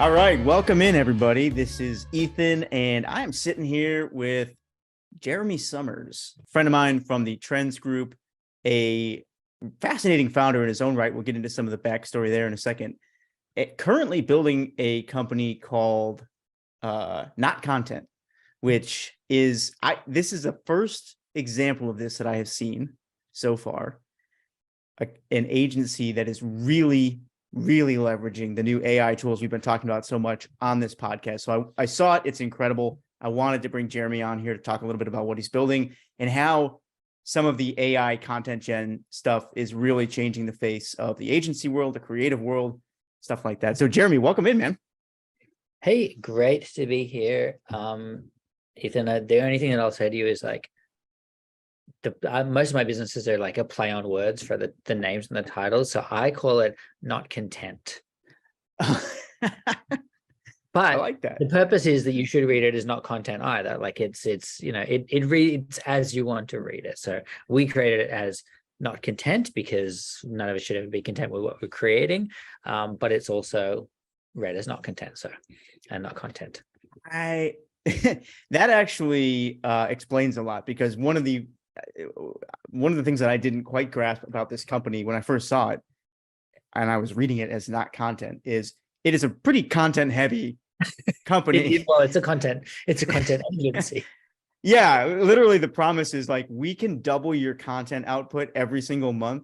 All right, welcome in everybody. This is Ethan, and I am sitting here with Jeremy Summers, a friend of mine from the Trends Group, a fascinating founder in his own right. We'll get into some of the backstory there in a second. Currently building a company called Not Content, which is this is the first example of this that I have seen so far. An agency that is really leveraging the new AI tools we've been talking about so much on this podcast. So I saw it. It's incredible. I wanted to bring Jeremy on here to talk a little bit about what he's building and how some of the AI content gen stuff is really changing the face of the agency world, the creative world, stuff like that. So Jeremy, welcome in, man. Hey, great to be here. Ethan, the only thing that I'll say to you is like, most of my businesses are like a play on words for the names and the titles. So I call it Not Content. But I like that. The purpose is that you should read it as not content either. Like it's it reads as you want to read it. So we created it as not content because none of us should ever be content with what we're creating. But it's also read as not content, and not content. That actually explains a lot, because one of the things that I didn't quite grasp about this company when I first saw it, and I was reading it as not content, is it is a pretty content heavy company. It's a content agency. Yeah, literally the promise is like, we can double your content output every single month.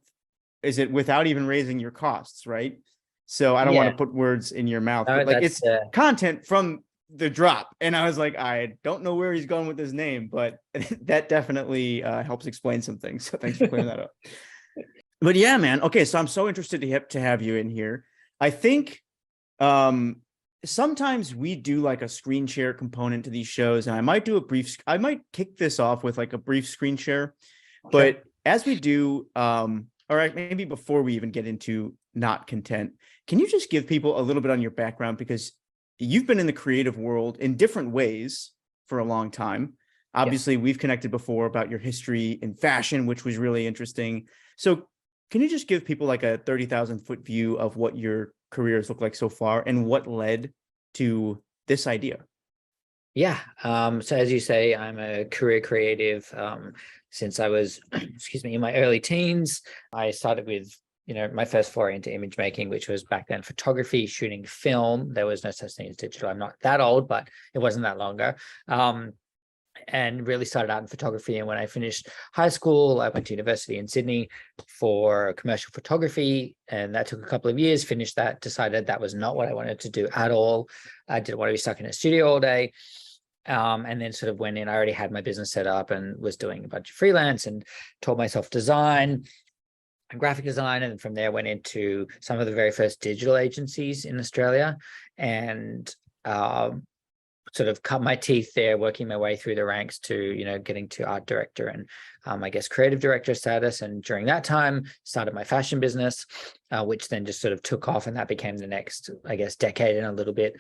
Is it without even raising your costs, right? So I don't want to put words in your mouth, but like it's content from the drop. And I was like, I don't know where he's going with his name, but that definitely helps explain some things. So thanks for clearing that up. But yeah, man. Okay, so I'm so interested to have you in here. I think sometimes we do like a screen share component to these shows, and I might kick this off with like a brief screen share. But sure. As we do, all right, maybe before we even get into Not Content, can you just give people a little bit on your background? Because you've been in the creative world in different ways for a long time. Obviously, We've connected before about your history in fashion, which was really interesting. So can you just give people like a 30,000 foot view of what your careers look like so far and what led to this idea? Yeah. So as you say, I'm a career creative. Since I was, in my early teens, I started with my first foray into image making, which was back then photography, shooting film. There was no such thing as digital. I'm not that old, but it wasn't that long ago. And really started out in photography. And when I finished high school, I went to university in Sydney for commercial photography. And that took a couple of years, finished that, decided that was not what I wanted to do at all. I didn't want to be stuck in a studio all day. And then sort of went in, I already had my business set up and was doing a bunch of freelance and taught myself design and graphic design, and from there went into some of the very first digital agencies in Australia, and sort of cut my teeth there, working my way through the ranks to getting to art director and I guess creative director status. And during that time, started my fashion business, which then just sort of took off, and that became the next, I guess, decade and a little bit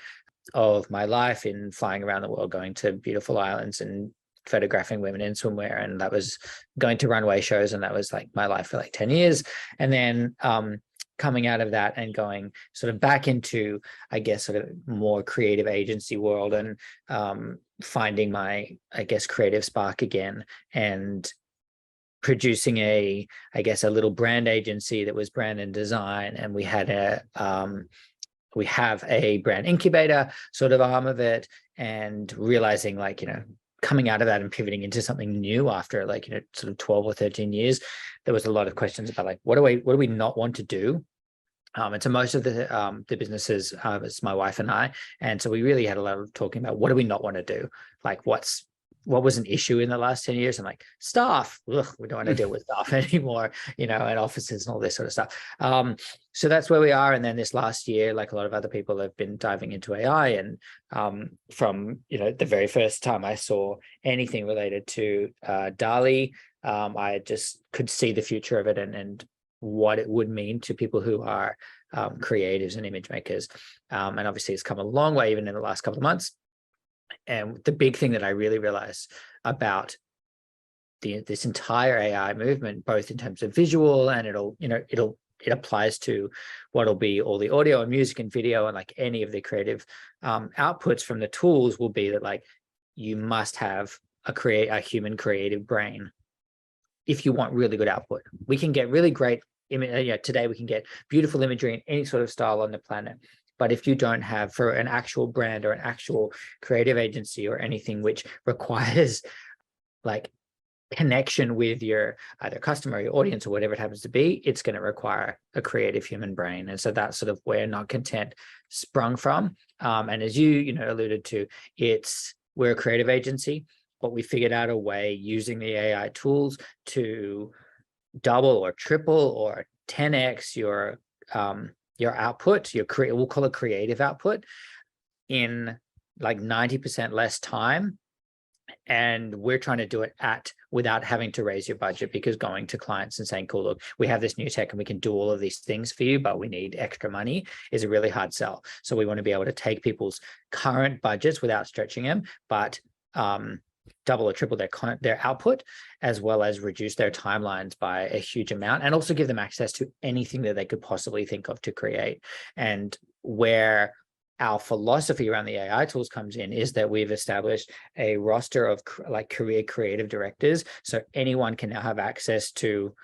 of my life in flying around the world, going to beautiful islands and photographing women in swimwear. And that was going to runway shows, and that was like my life for like 10 years. And then coming out of that and going sort of back into, I guess, sort of more creative agency world, and finding my, I guess, creative spark again, and producing a little brand agency that was brand and design. And we had we have a brand incubator sort of arm of it, and realizing coming out of that and pivoting into something new after sort of 12 or 13 years, there was a lot of questions about like, what do we not want to do? And so most of the businesses, it's my wife and I. And so we really had a lot of talking about, what do we not want to do? Like what was an issue in the last 10 years? And like staff, we don't want to deal with staff anymore, and offices and all this sort of stuff. So that's where we are. And then this last year, like a lot of other people, have been diving into AI. And from, the very first time I saw anything related to DALL-E, I just could see the future of it and what it would mean to people who are creatives and image makers. And obviously it's come a long way even in the last couple of months. And the big thing that I really realized about this entire AI movement, both in terms of visual, and it'll it applies to what'll be all the audio and music and video, and like any of the creative outputs from the tools will be that like you must have a human creative brain if you want really good output. We can get really great today we can get beautiful imagery in any sort of style on the planet. But if you don't have, for an actual brand or an actual creative agency or anything which requires like connection with your either customer or your audience or whatever it happens to be, it's going to require a creative human brain. And so that's sort of where Not Content sprung from. And as you alluded to, we're a creative agency, but we figured out a way using the AI tools to double or triple or 10x your output, we'll call it creative output, in like 90% less time. And we're trying to do it without having to raise your budget, because going to clients and saying, cool, look, we have this new tech and we can do all of these things for you, but we need extra money, is a really hard sell. So we want to be able to take people's current budgets without stretching them, but double or triple their output, as well as reduce their timelines by a huge amount, and also give them access to anything that they could possibly think of to create. And where our philosophy around the AI tools comes in is that we've established a roster of like career creative directors. So anyone can now have access to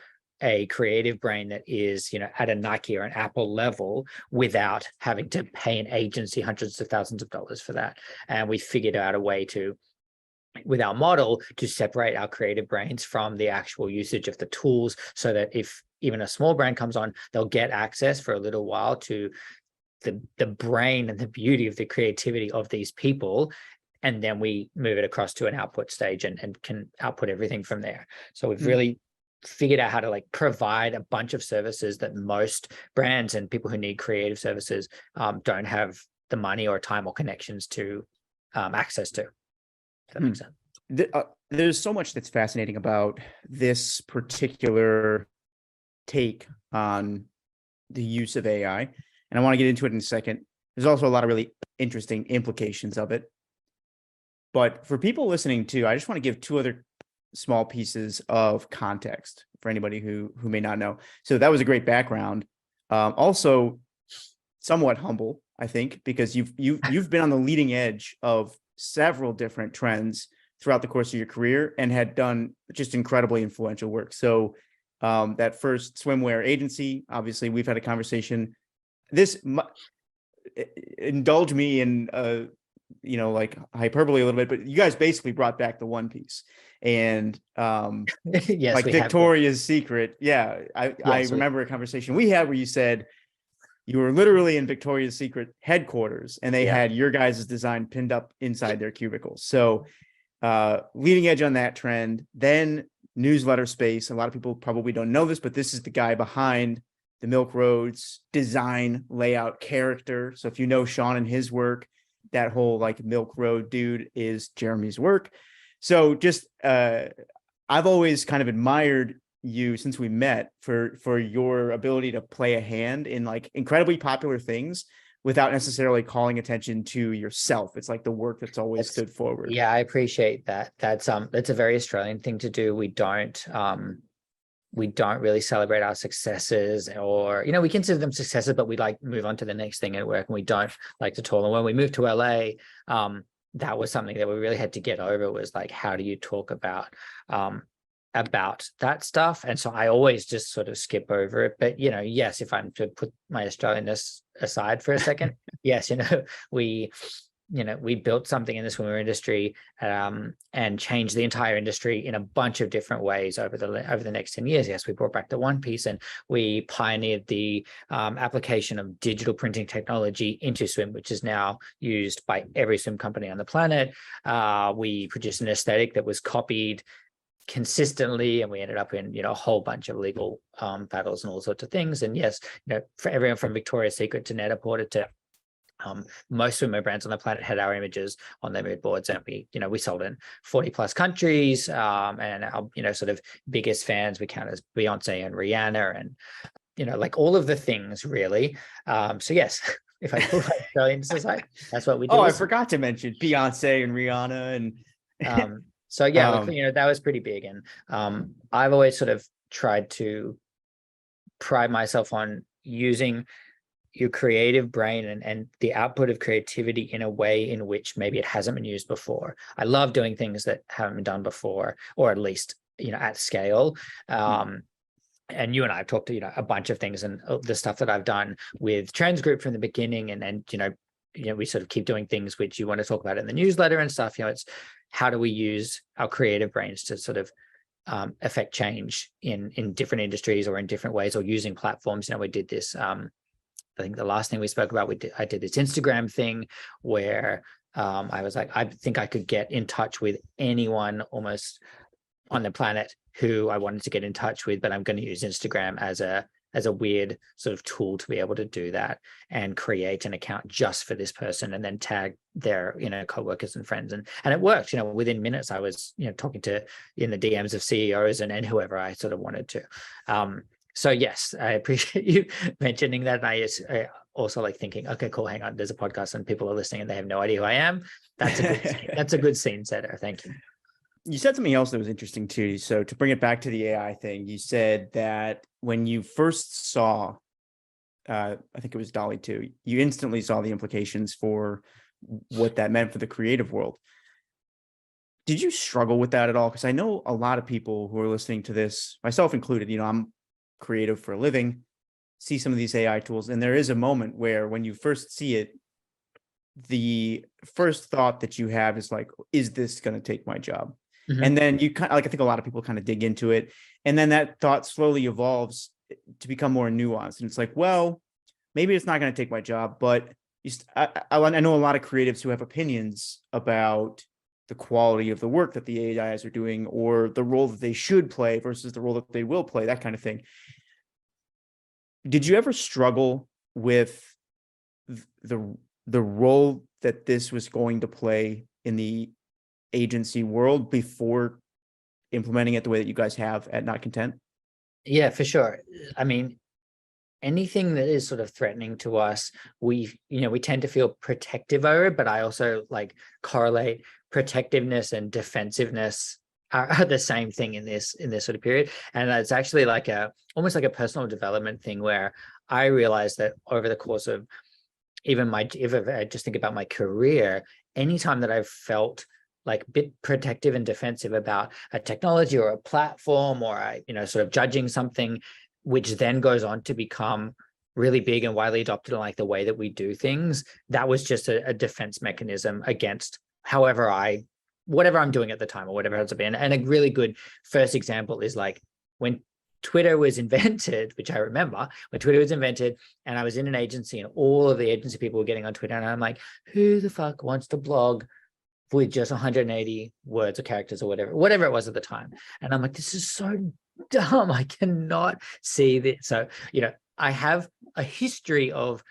a creative brain that is, at a Nike or an Apple level without having to pay an agency hundreds of thousands of dollars for that. And we figured out a way to, with our model, to separate our creative brains from the actual usage of the tools, so that if even a small brand comes on, they'll get access for a little while to the brain and the beauty of the creativity of these people, and then we move it across to an output stage and can output everything from there. So we've really figured out how to like provide a bunch of services that most brands and people who need creative services don't have the money or time or connections to access to. If that makes sense. There's so much that's fascinating about this particular take on the use of AI, and I want to get into it in a second. There's also a lot of really interesting implications of it. But for people listening too, I just want to give two other small pieces of context for anybody who may not know. So that was a great background. Also somewhat humble, I think, because you've been on the leading edge of several different trends throughout the course of your career and had done just incredibly influential work. So that first swimwear agency, obviously we've had a conversation. Indulge me in like hyperbole a little bit, but you guys basically brought back the One Piece and yes, like Victoria's Secret. Yeah, I remember a conversation we had where you said you were literally in Victoria's Secret headquarters and they had your guys' design pinned up inside their cubicles. So leading edge on that trend. Then newsletter space. A lot of people probably don't know this, but this is the guy behind the Milk Roads design, layout, character. So if you know Sean and his work, that whole like Milk Road dude is Jeremy's work. So just I've always kind of admired you since we met for your ability to play a hand in like incredibly popular things without necessarily calling attention to yourself. It's like the work that's always stood forward. Yeah, I appreciate that. That's a very Australian thing to do. We don't really celebrate our successes, or we consider them successes, but we like move on to the next thing at work, and we don't like to talk. And when we moved to LA, that was something that we really had to get over, was like, how do you talk about that stuff? And so I always just sort of skip over it. But yes, if I'm to put my Australianness aside for a second, yes, we built something in the swimwear industry and changed the entire industry in a bunch of different ways over the next 10 years. Yes, we brought back the One Piece, and we pioneered the application of digital printing technology into swim, which is now used by every swim company on the planet. We produced an aesthetic that was copied consistently, and we ended up in a whole bunch of legal battles and all sorts of things. And yes, for everyone from Victoria's Secret to Net-a-Porter to most swimwear brands on the planet had our images on their mood boards, and we sold in 40 plus countries. And our sort of biggest fans we count as Beyonce and Rihanna, and like all of the things really. So yes, if I put my Australian aside, that's what we do. Oh, I forgot to mention Beyonce and Rihanna and so yeah, that was pretty big. And I've always sort of tried to pride myself on using your creative brain and the output of creativity in a way in which maybe it hasn't been used before. I love doing things that haven't been done before, or at least, at scale. And you and I have talked to, a bunch of things, and the stuff that I've done with Trends Group from the beginning. And we sort of keep doing things which you want to talk about in the newsletter and stuff. It's how do we use our creative brains to sort of affect change in different industries or in different ways, or using platforms. We did this, I think the last thing we spoke about, I did this Instagram thing where I was like, I think I could get in touch with anyone almost on the planet who I wanted to get in touch with, but I'm going to use Instagram as a weird sort of tool to be able to do that, and create an account just for this person and then tag their, coworkers and friends. And it worked. Within minutes I was, talking to in the DMs of CEOs and whoever I sort of wanted to. So yes, I appreciate you mentioning that. And I also like thinking, okay, cool, hang on, there's a podcast and people are listening and they have no idea who I am. That's a good scene setter. Thank you. You said something else that was interesting too. So to bring it back to the AI thing, you said that when you first saw, I think it was DALL-E 2, you instantly saw the implications for what that meant for the creative world. Did you struggle with that at all? Because I know a lot of people who are listening to this, myself included, I'm creative for a living, see some of these AI tools, and there is a moment where when you first see it, the first thought that you have is like, is this going to take my job? Mm-hmm. And then you kind of, like, I think a lot of people kind of dig into it, and then that thought slowly evolves to become more nuanced. And it's like, well, maybe it's not going to take my job, but I know a lot of creatives who have opinions about the quality of the work that the AIs are doing, or the role that they should play versus the role that they will play, that kind of thing. Did you ever struggle with the role that this was going to play in the agency world before implementing it the way that you guys have at Not Content? Yeah, for sure. I mean, anything that is sort of threatening to us, we tend to feel protective over it, but I also correlate protectiveness and defensiveness are the same thing in this sort of period. And it's actually almost like a personal development thing, where I realized that over the course of even if I just think about my career, anytime that I've felt a bit protective and defensive about a technology or a platform, or sort of judging something, which then goes on to become really big and widely adopted in the way that we do things, that was just a defense mechanism against whatever I'm doing at the time, or whatever else it's been. And a really good first example is when Twitter was invented, which I remember when Twitter was invented, and I was in an agency and all of the agency people were getting on Twitter, and I'm like, who the fuck wants to blog with just 180 words or characters or whatever it was at the time? And I'm like, this is so dumb. I cannot see this. So, I have a history of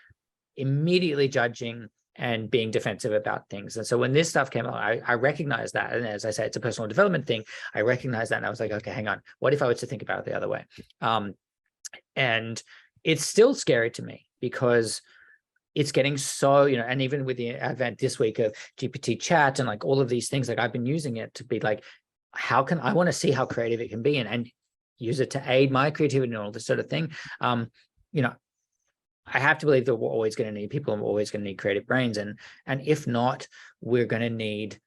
immediately judging and being defensive about things. And so when this stuff came out, I recognized that. And as I say, it's a personal development thing. I recognized that, and I was like, okay, hang on. What if I was to think about it the other way? And it's still scary to me, because it's getting so, and even with the advent this week of GPT chat and all of these things, I've been using it to be how can I want to see how creative it can be, and use it to aid my creativity and all this sort of thing. I have to believe that we're always going to need people, and we're always going to need creative brains. And if not, we're going to need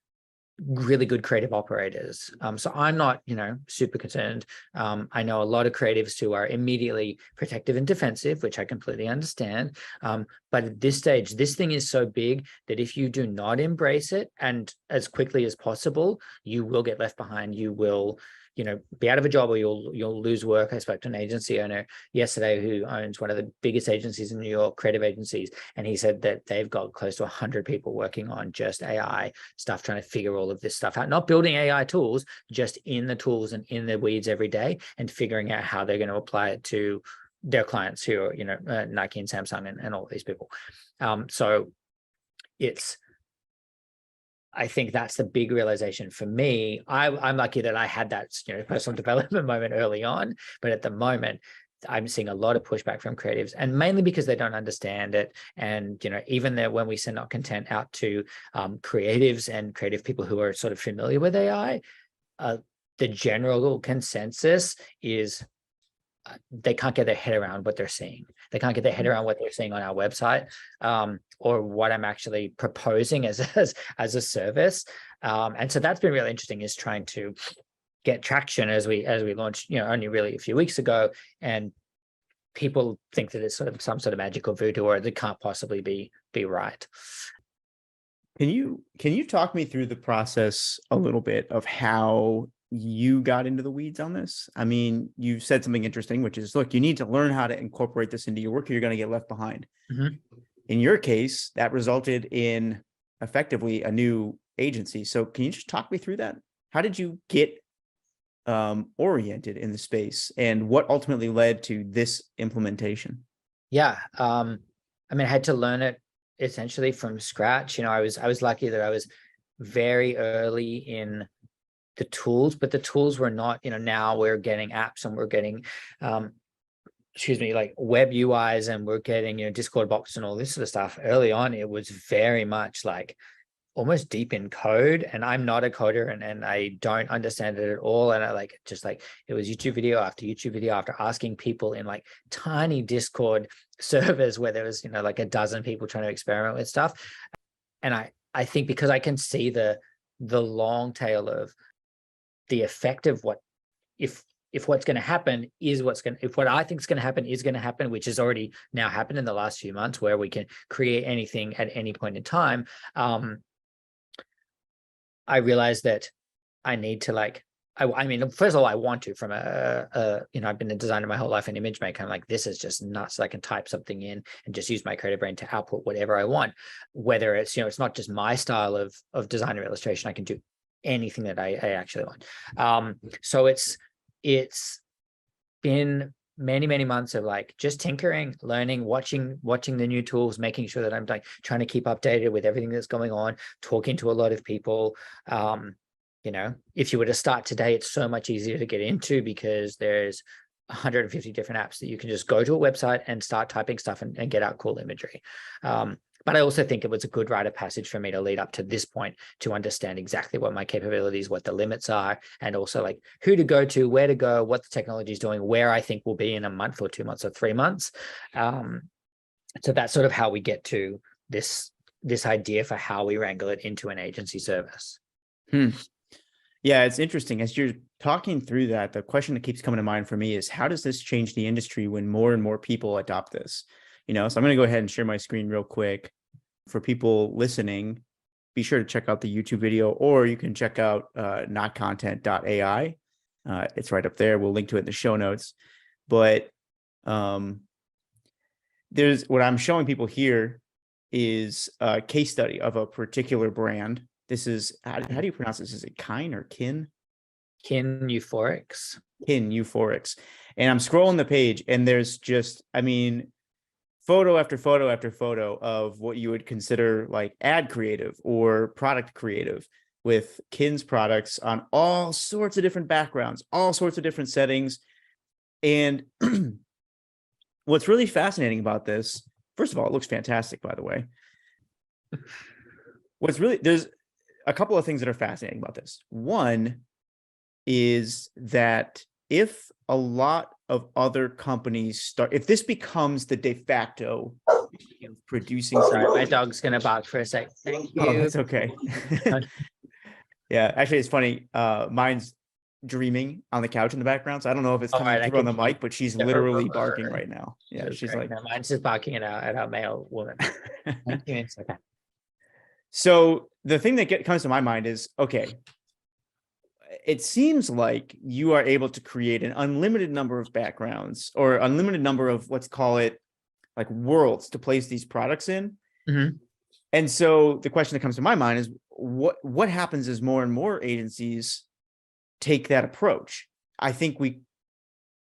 really good creative operators. So I'm not, super concerned. I know a lot of creatives who are immediately protective and defensive, which I completely understand. But at this stage, this thing is so big that if you do not embrace it, and as quickly as possible, you will get left behind. You will, be out of a job, or you'll lose work. I spoke to an agency owner yesterday who owns one of the biggest agencies in New York, creative agencies, and he said that they've got close to 100 people working on just AI stuff, trying to figure all of this stuff out, not building AI tools, just in the tools and in the weeds every day, and figuring out how they're going to apply it to their clients who are, Nike and Samsung and all these people. So I think that's the big realization for me. I'm lucky that I had that personal development moment early on, but at the moment I'm seeing a lot of pushback from creatives, and mainly because they don't understand it. And even when we send Not Content out to creatives and creative people who are sort of familiar with AI, the general consensus is they can't get their head around what they're seeing. They can't get their head around what they're seeing on our website, or what I'm actually proposing as a service. And so that's been really interesting, is trying to get traction as we launched, only really a few weeks ago, and people think that it's sort of some sort of magical voodoo, or that can't possibly be right. Can you talk me through the process a little bit of how you got into the weeds on this? I mean, you said something interesting, which is, look, you need to learn how to incorporate this into your work, or you're going to get left behind. In your case, that resulted in effectively a new agency. So can you just talk me through that? How did you get oriented in the space, and what ultimately led to this implementation? Yeah. I mean, I had to learn it essentially from scratch. I was lucky that I was very early in the tools, but the tools were not, now we're getting apps, and we're getting, like web UIs, and we're getting, Discord box and all this sort of stuff. Early on, it was very much like almost deep in code, and I'm not a coder, and I don't understand it at all. And I it was YouTube video after YouTube video after asking people in like tiny Discord servers where there was, like a dozen people trying to experiment with stuff. And I think because I can see the long tail of the effect of what, if what's going to happen is if what I think is going to happen is going to happen, which has already now happened in the last few months, where we can create anything at any point in time. I realized that I need to I mean, first of all, I want to, from I've been a designer my whole life, in image maker. I'm like, this is just nuts. I can type something in and just use my creative brain to output whatever I want. Whether it's, it's not just my style of design or illustration. I can do anything that I actually want. So it's been many months of just tinkering, learning, watching the new tools, making sure that I'm trying to keep updated with everything that's going on, talking to a lot of people. If you were to start today, it's so much easier to get into, because there's 150 different apps that you can just go to a website and start typing stuff and get out cool imagery. But I also think it was a good rite of passage for me to lead up to this point, to understand exactly what my capabilities, what the limits are, and also who to go to, where to go, what the technology is doing, where I think we'll be in a month or 2 months or 3 months. So that's sort of how we get to this idea for how we wrangle it into an agency service. Yeah, it's interesting. As you're talking through that, the question that keeps coming to mind for me is, how does this change the industry when more and more people adopt this? So I'm going to go ahead and share my screen real quick. For people listening, be sure to check out the YouTube video, or you can check out notcontent.ai. It's right up there. We'll link to it in the show notes. But there's what I'm showing people here is a case study of a particular brand. This is, how do you pronounce this? Is it Kine or Kin? Kin Euphorics. Kin Euphorics. And I'm scrolling the page, and there's just, photo after photo after photo of what you would consider ad creative or product creative, with Kin's products on all sorts of different backgrounds, all sorts of different settings. And what's really fascinating about this, first of all, it looks fantastic, by the way. There's a couple of things that are fascinating about this. One is that if a lot of other companies if this becomes the de facto producing. Sorry, my dog's gonna bark for a sec. Thank you. Oh, that's okay. Yeah, actually, it's funny. Mine's dreaming on the couch in the background, so I don't know if it's coming through on the mic, but she's literally barking right now. Yeah, she's no, mine's just barking at our male woman. It's okay. So the thing that comes to my mind is, okay, it seems like you are able to create an unlimited number of backgrounds, or unlimited number of, let's call it, worlds to place these products in. And so the question that comes to my mind is, what happens as more and more agencies take that approach? I think we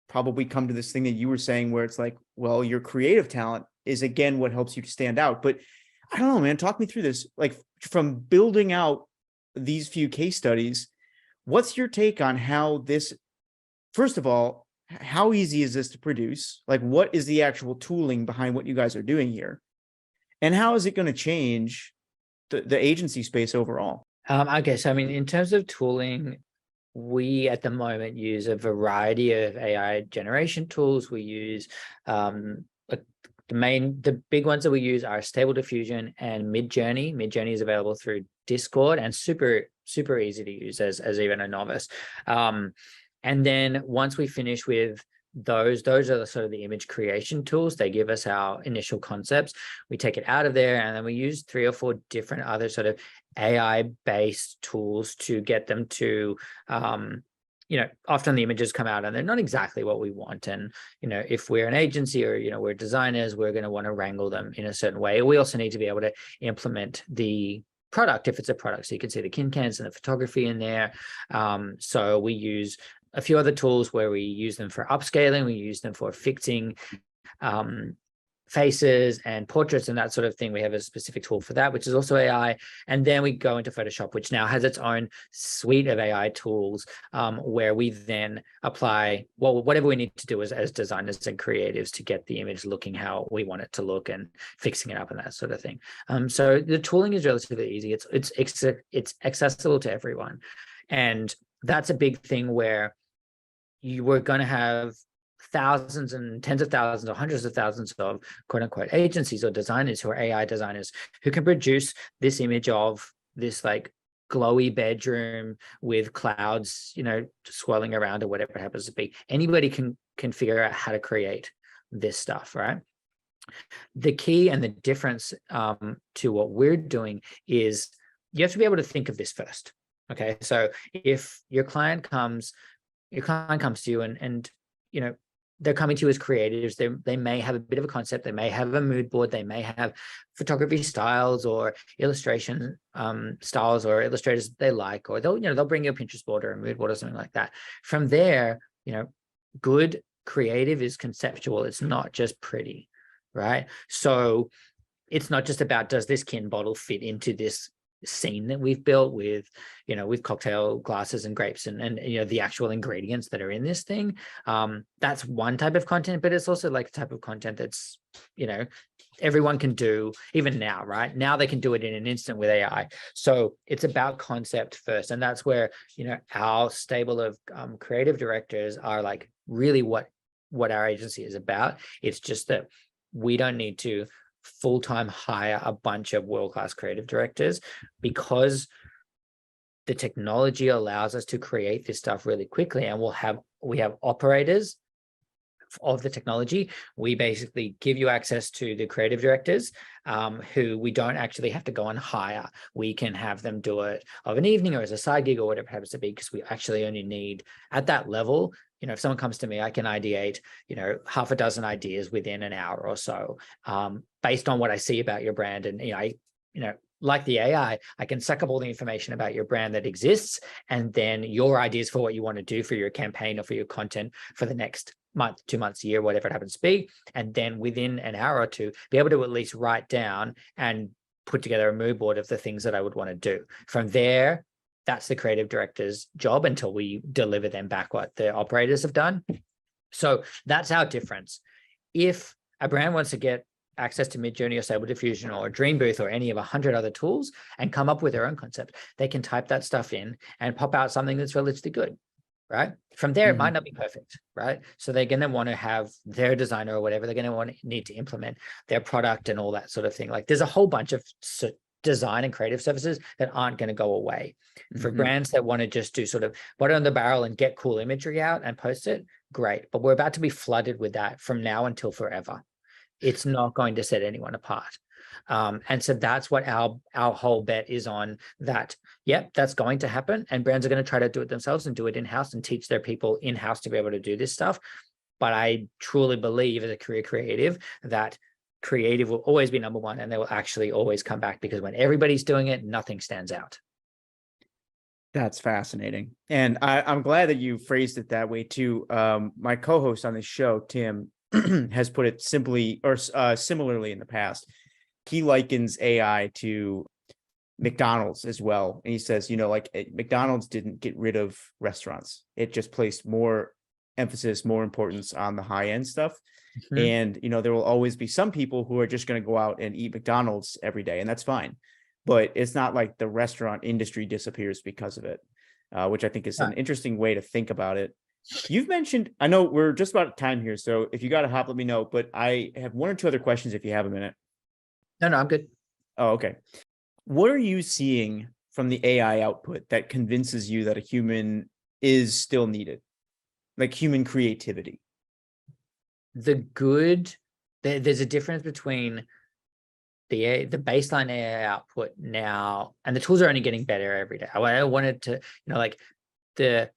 probably come to this thing that you were saying, where it's well, your creative talent is again what helps you to stand out. But I don't know, man, talk me through this. From building out these few case studies, what's your take on how this, first of all, how easy is this to produce? What is the actual tooling behind what you guys are doing here? And how is it going to change the agency space overall? Okay, so in terms of tooling, we at the moment use a variety of AI generation tools. We use the big ones that we use are Stable Diffusion and Midjourney. Midjourney is available through Discord and super easy to use as even a novice. And then once we finish with those are the sort of the image creation tools. They give us our initial concepts. We take it out of there, and then we use 3 or 4 different other sort of AI-based tools to get them to often the images come out and they're not exactly what we want. And, if we're an agency or, we're designers, we're going to want to wrangle them in a certain way. We also need to be able to implement the product if it's a product. So you can see the KinCans and the photography in there. So we use a few other tools where we use them for upscaling. We use them for fixing faces and portraits and that sort of thing. We have a specific tool for that, which is also AI. And then we go into Photoshop, which now has its own suite of AI tools, where we then apply whatever we need to do as designers and creatives to get the image looking how we want it to look and fixing it up and that sort of thing. So the tooling is relatively easy. It's accessible to everyone. And that's a big thing where you were going to have thousands and tens of thousands or hundreds of thousands of quote unquote agencies or designers who are AI designers who can produce this image of this like glowy bedroom with clouds, swirling around or whatever it happens to be. Anybody can figure out how to create this stuff, right? The key and the difference to what we're doing is you have to be able to think of this first. Okay. So if your client comes to you and they're coming to you as creatives, they may have a bit of a concept, they may have a mood board, they may have photography styles or illustration styles or illustrators they like, or they'll bring you a Pinterest board or a mood board or something like that. From there, good creative is conceptual. It's not just pretty, right? So it's not just about, does this kin bottle fit into this scene that we've built with cocktail glasses and grapes and the actual ingredients that are in this thing. That's one type of content, but it's also like a type of content that's everyone can do even now, right? Now they can do it in an instant with AI. So it's about concept first, and that's where our stable of creative directors are like really what our agency is about. It's just that we don't need to full-time hire a bunch of world-class creative directors, because the technology allows us to create this stuff really quickly, and we have operators of the technology. We basically give you access to the creative directors who we don't actually have to go and hire. We can have them do it of an evening or as a side gig or whatever it happens to be, because we actually only need at that level. If someone comes to me, I can ideate, half a dozen ideas within an hour or so, based on what I see about your brand. And, like the AI, I can suck up all the information about your brand that exists, and then your ideas for what you want to do for your campaign or for your content for the next month, 2 months, a year, whatever it happens to be. And then within an hour or two, be able to at least write down and put together a mood board of the things that I would want to do. From there, that's the creative director's job until we deliver them back what the operators have done. So that's our difference. If a brand wants to get access to Midjourney or Stable Diffusion or Dreambooth or any of 100 other tools and come up with their own concept, they can type that stuff in and pop out something that's relatively good, right? From there, it might not be perfect, right? So they're going to want to have their designer or whatever, they're going to need to implement their product and all that sort of thing. Like there's a whole bunch of design and creative services that aren't going to go away. For brands that want to just do sort of bottom of the barrel and get cool imagery out and post it, great. But we're about to be flooded with that from now until forever. It's not going to set anyone apart. And so that's what our whole bet is on, that, yep, that's going to happen. And brands are going to try to do it themselves and do it in-house and teach their people in-house to be able to do this stuff. But I truly believe as a career creative that creative will always be number one, and they will actually always come back, because when everybody's doing it, nothing stands out. That's fascinating. And I'm glad that you phrased it that way too. My co-host on this show, Tim, has put it simply or similarly in the past. He likens AI to McDonald's as well. And he says, McDonald's didn't get rid of restaurants. It just placed more emphasis, more importance on the high end stuff. And, there will always be some people who are just going to go out and eat McDonald's every day, and that's fine. But it's not like the restaurant industry disappears because of it. which I think is an Right. interesting way to think about it. You've mentioned, I know we're just about out of time here, so if you got to hop, let me know, but I have one or two other questions if you have a minute. No, I'm good. Oh, okay. What are you seeing from the AI output that convinces you that a human is still needed, like human creativity? There's a difference between the baseline AI output now, and the tools are only getting better every day. I wanted to, like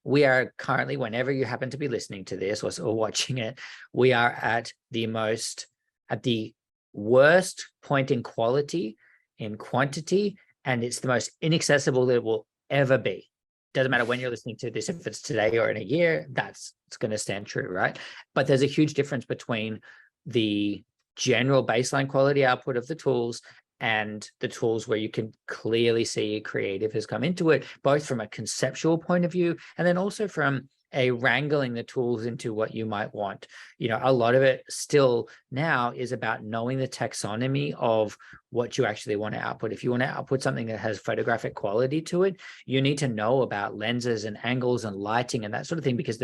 we are currently, whenever you happen to be listening to this or watching it, we are at the worst point in quality, in quantity, and it's the most inaccessible that it will ever be. Doesn't matter when you're listening to this, if it's today or in a year, it's going to stand true, right? But there's a huge difference between the general baseline quality output of the tools and the tools where you can clearly see creative has come into it, both from a conceptual point of view and then also from a wrangling the tools into what you might want. A lot of it still now is about knowing the taxonomy of what you actually want to output. If you want to output something that has photographic quality to it, you need to know about lenses and angles and lighting and that sort of thing, because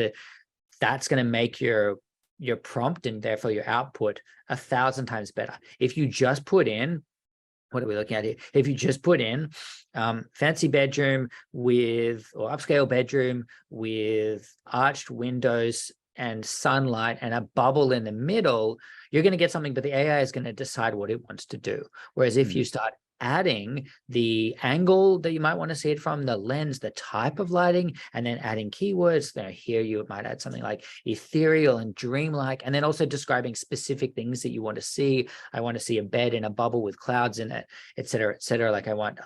that's going to make your prompt and therefore your output 1,000 times better. If you just put in, what are we looking at here? If you just put in fancy bedroom or upscale bedroom with arched windows and sunlight and a bubble in the middle, you're going to get something, but the AI is going to decide what it wants to do. Whereas if you start adding the angle that you might want to see it from, the lens, the type of lighting, and then adding keywords. Here you might add something like ethereal and dreamlike, and then also describing specific things that you want to see. I want to see a bed in a bubble with clouds in it, et cetera, et cetera. Like I want,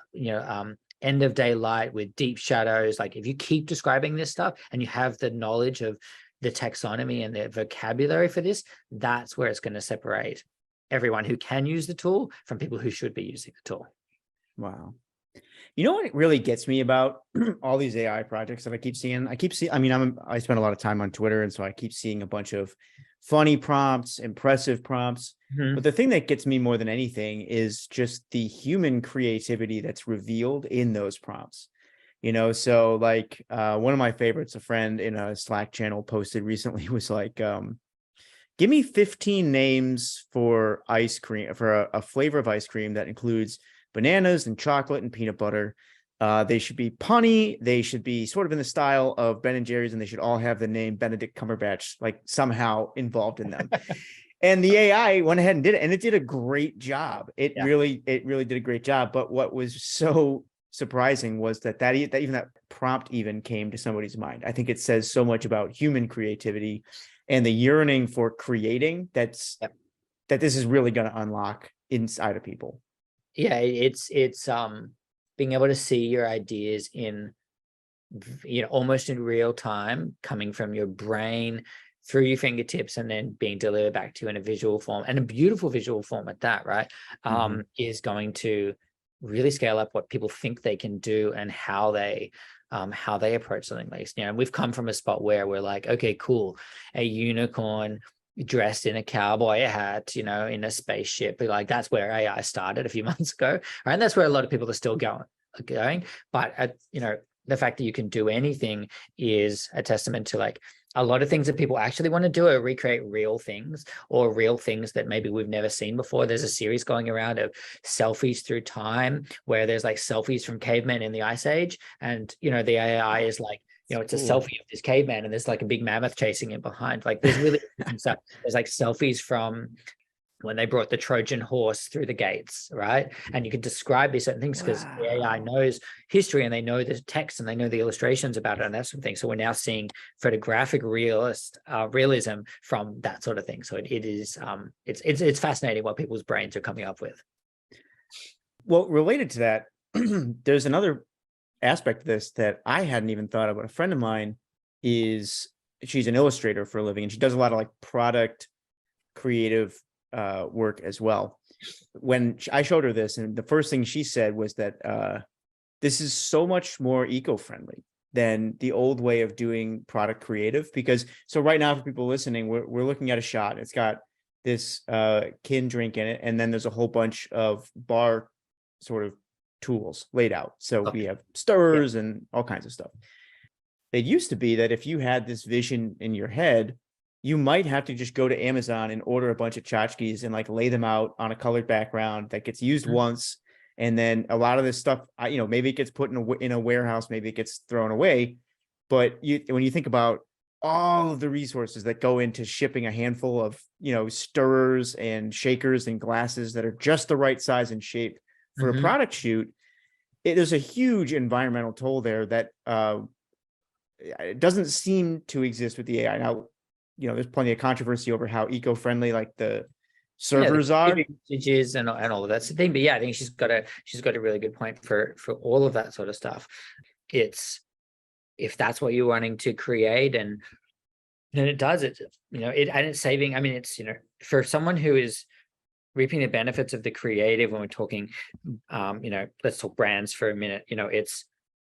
end of day light with deep shadows. Like if you keep describing this stuff and you have the knowledge of the taxonomy and the vocabulary for this, that's where it's going to separate everyone who can use the tool from people who should be using the tool. Wow. You know what really gets me about all these AI projects that I keep seeing? I spend a lot of time on Twitter, and so I keep seeing a bunch of funny prompts, impressive prompts. But the thing that gets me more than anything is just the human creativity that's revealed in those prompts. So like one of my favorites, a friend in a Slack channel posted recently, was like, give me 15 names for ice cream, for a flavor of ice cream that includes bananas and chocolate and peanut butter. They should be punny. They should be sort of in the style of Ben and Jerry's, and they should all have the name Benedict Cumberbatch like somehow involved in them. And the AI went ahead and did it, and it did a great job. It really did a great job. But what was so surprising was that even that prompt even came to somebody's mind. I think it says so much about human creativity and the yearning for creating that this is really going to unlock inside of people. Yeah, it's being able to see your ideas in almost in real time, coming from your brain through your fingertips and then being delivered back to you in a visual form, and a beautiful visual form at that, right? Is going to really scale up what people think they can do and how they approach something like this. And we've come from a spot where we're like, okay, cool, a unicorn dressed in a cowboy hat, in a spaceship. Like that's where AI started a few months ago, right? And that's where a lot of people are still going. But the fact that you can do anything is a testament to like a lot of things that people actually want to do are recreate real things, or real things that maybe we've never seen before. There's a series going around of selfies through time, where there's like selfies from cavemen in the Ice Age, and the AI is like, it's a selfie of this caveman and there's like a big mammoth chasing him behind. Like there's really stuff. There's like selfies from when they brought the Trojan horse through the gates, right? And you can describe these certain things because the AI knows history and they know the text and they know the illustrations about it and that sort of thing. So we're now seeing photographic realism from that sort of thing. So it is it's fascinating what people's brains are coming up with. Well, related to that, there's another aspect of this that I hadn't even thought about. A friend of mine she's an illustrator for a living, and she does a lot of like product creative work as well. When I showed her this, and the first thing she said was that this is so much more eco-friendly than the old way of doing product creative. Because so right now, for people listening, we're looking at a shot. It's got this kin drink in it, and then there's a whole bunch of bar sort of tools laid out. So we have stirrers and all kinds of stuff. it used to be that if you had this vision in your head, you might have to just go to Amazon and order a bunch of tchotchkes and like lay them out on a colored background that gets used once. And then a lot of this stuff, maybe it gets put in a warehouse, maybe it gets thrown away. But when you think about all of the resources that go into shipping a handful of, stirrers and shakers and glasses that are just the right size and shape for a product shoot, there's a huge environmental toll there that it doesn't seem to exist with the AI. Now, there's plenty of controversy over how eco-friendly like the servers are. Usages and all of that's the thing. But yeah, I think she's got a really good point for all of that sort of stuff. It's, if that's what you're wanting to create, and then it does it, and it's saving. I mean, it's, for someone who is reaping the benefits of the creative, when we're talking, let's talk brands for a minute, it's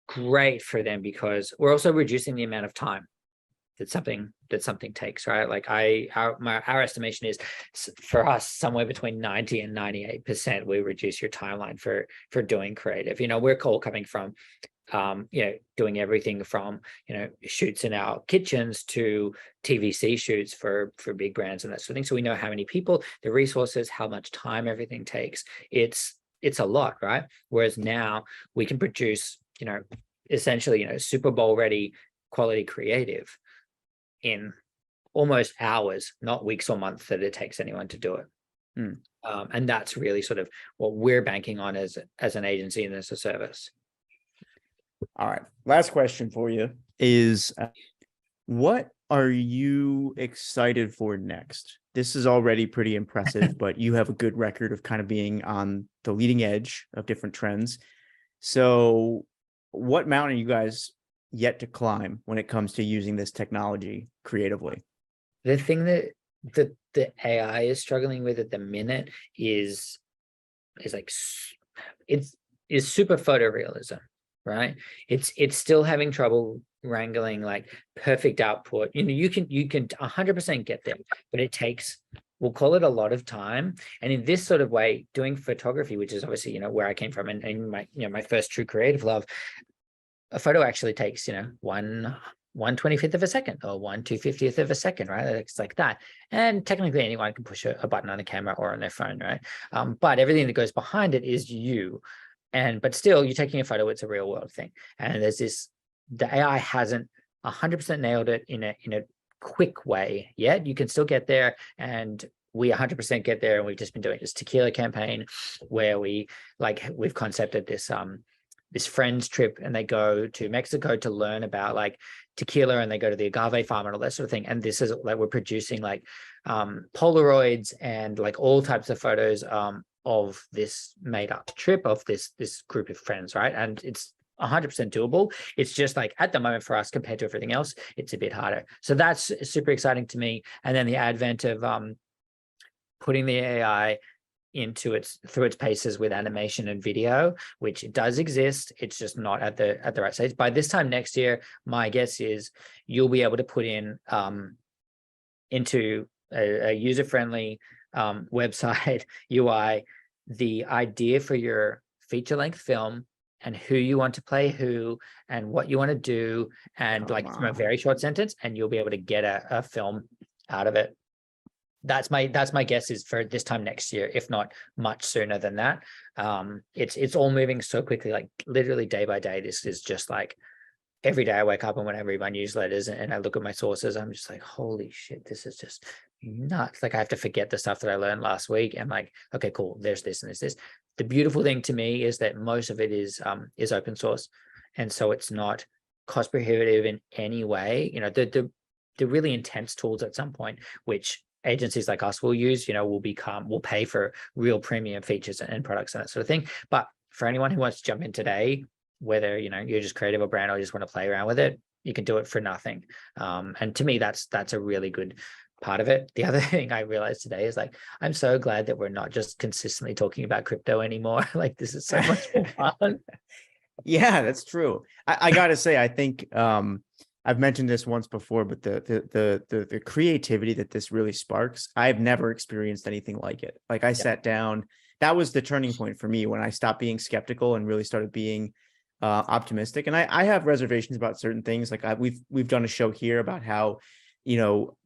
great for them because we're also reducing the amount of time that something takes, right? Like our estimation is, for us, somewhere between 90 and 98% we reduce your timeline for doing creative. We're all coming from doing everything from shoots in our kitchens to TVC shoots for big brands and that sort of thing. So we know how many people, the resources, how much time everything takes. It's a lot, right? Whereas now we can produce essentially Super Bowl ready quality creative in almost hours, not weeks or months that it takes anyone to do it. And that's really sort of what we're banking on as an agency and as a service. All right. Last question for you is, what are you excited for next? This is already pretty impressive, but you have a good record of kind of being on the leading edge of different trends. So what mountain are you guys yet to climb when it comes to using this technology creatively? The thing that the AI is struggling with at the minute is like, is super photorealism, right? It's still having trouble wrangling like perfect output. You can 100% get there, but it takes, we'll call it, a lot of time. And in this sort of way, doing photography, which is obviously where I came from, and my my first true creative love, a photo actually takes 1/25th of a second or 1/250th of a second, right? It's like that. And technically anyone can push a button on a camera or on their phone, right? But everything that goes behind it is you. But still, you're taking a photo, it's a real world thing. And there's this, the AI hasn't 100% nailed it in a quick way yet. You can still get there, and we 100% get there. And we've just been doing this tequila campaign where we've concepted this friends trip, and they go to Mexico to learn about like tequila, and they go to the agave farm and all that sort of thing. And this is like, we're producing like Polaroids and like all types of photos of this made up trip of this group of friends, right? And it's 100% doable. It's just like, at the moment for us, compared to everything else, it's a bit harder. So that's super exciting to me. And then the advent of putting the AI through its paces with animation and video, which does exist. It's just not at the right stage. By this time next year, my guess is you'll be able to put in into a user-friendly website UI the idea for your feature-length film and who you want to play who and what you want to do, and from a very short sentence, and you'll be able to get a film out of it. That's my guess is for this time next year, if not much sooner than that. It's all moving so quickly, like literally day by day. This is just like, every day I wake up and when I read my newsletters and I look at my sources, I'm just like, holy shit, this is just nuts. Like, I have to forget the stuff that I learned last week. And like, okay, cool, there's this and there's this. The beautiful thing to me is that most of it is open source. And so it's not cost prohibitive in any way. The really intense tools at some point, which agencies like us will use, will pay for real premium features and products and that sort of thing. But for anyone who wants to jump in today, whether you're just creative or brand or just want to play around with it, you can do it for nothing. And to me, that's a really good part of it. The other thing I realized today is like, I'm so glad that we're not just consistently talking about crypto anymore. Like, this is so much more fun. Yeah, that's true. I gotta say, I think I've mentioned this once before, but the creativity that this really sparks, I've never experienced anything like it. Like, I sat down, that was the turning point for me when I stopped being skeptical and really started being optimistic, and I have reservations about certain things. Like we've done a show here about how,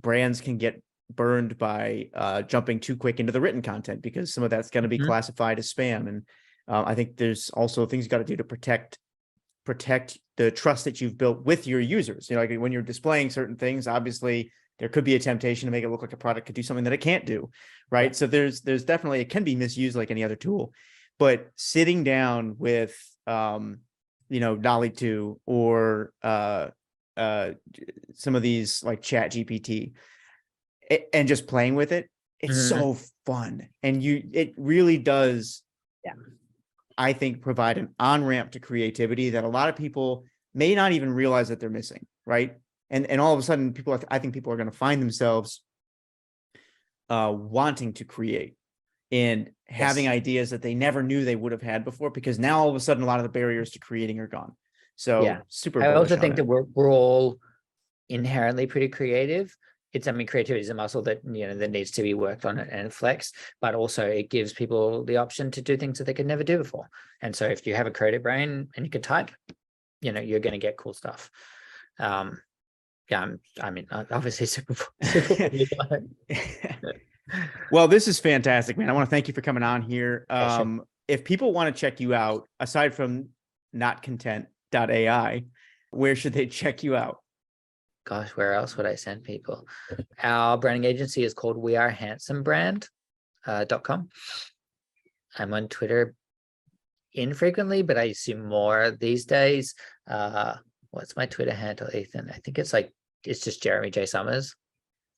brands can get burned by jumping too quick into the written content because some of that's going to be Mhm. classified as spam. And I think there's also things you got to do to protect the trust that you've built with your users. Like when you're displaying certain things, obviously there could be a temptation to make it look like a product could do something that it can't do, right? Yeah. So there's definitely, it can be misused like any other tool. But sitting down with Dolly 2 or some of these like Chat GPT and just playing with it, it's Mhm. so fun. And it really does, Yeah. I think, provide an on-ramp to creativity that a lot of people may not even realize that they're missing, right? And all of a sudden I think people are going to find themselves wanting to create and having Yes. ideas that they never knew they would have had before, because now all of a sudden a lot of the barriers to creating are gone. Yeah. So super I also bullish on think it. that we're all inherently pretty creative. Creativity is a muscle that that needs to be worked on and flexed, but also it gives people the option to do things that they could never do before. And so if you have a creative brain and you can type, you're going to get cool stuff. Yeah, obviously super bullish on it. Well, this is fantastic, man. I want to thank you for coming on here. Yeah, sure. If people want to check you out, aside from notcontent.ai, where should they check you out? Gosh, where else would I send people? Our branding agency is called wearehandsomebrand.com. I'm on Twitter infrequently, but I assume more these days. What's my Twitter handle, Ethan? I think it's just Jeremy J. Summers.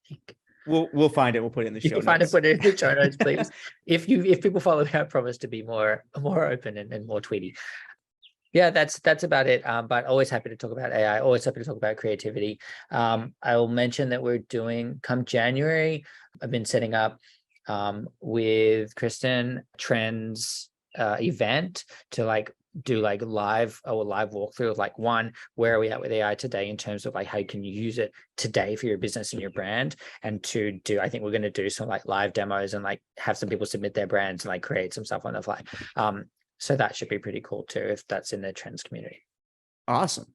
I think. We'll find it. We'll put it in the You show can find it, notes. put it in the show notes, please. If people follow me, I promise to be more open and more tweety. Yeah, that's about it. But always happy to talk about AI, always happy to talk about creativity. I will mention that we're doing, come January, I've been setting up with Kristen Trends event to do live walkthrough of one, where are we at with AI today in terms of how can you use it today for your business and your brand, and I think we're going to do some live demos and have some people submit their brands and create some stuff on the fly. So that should be pretty cool too, if that's in the trends community. Awesome.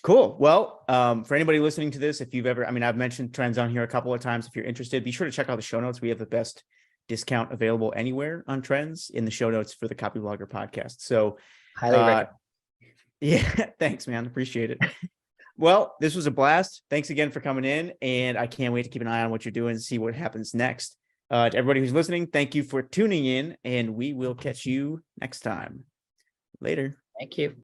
Cool. Well, for anybody listening to this, if you've ever, I've mentioned Trends on here a couple of times. If you're interested, be sure to check out the show notes. We have the best discount available anywhere on Trends in the show notes for the Copyblogger podcast. So Highly recommend. yeah, thanks, man. Appreciate it. Well, this was a blast. Thanks again for coming in, and I can't wait to keep an eye on what you're doing and see what happens next. To everybody who's listening, thank you for tuning in, and we will catch you next time. Later. Thank you.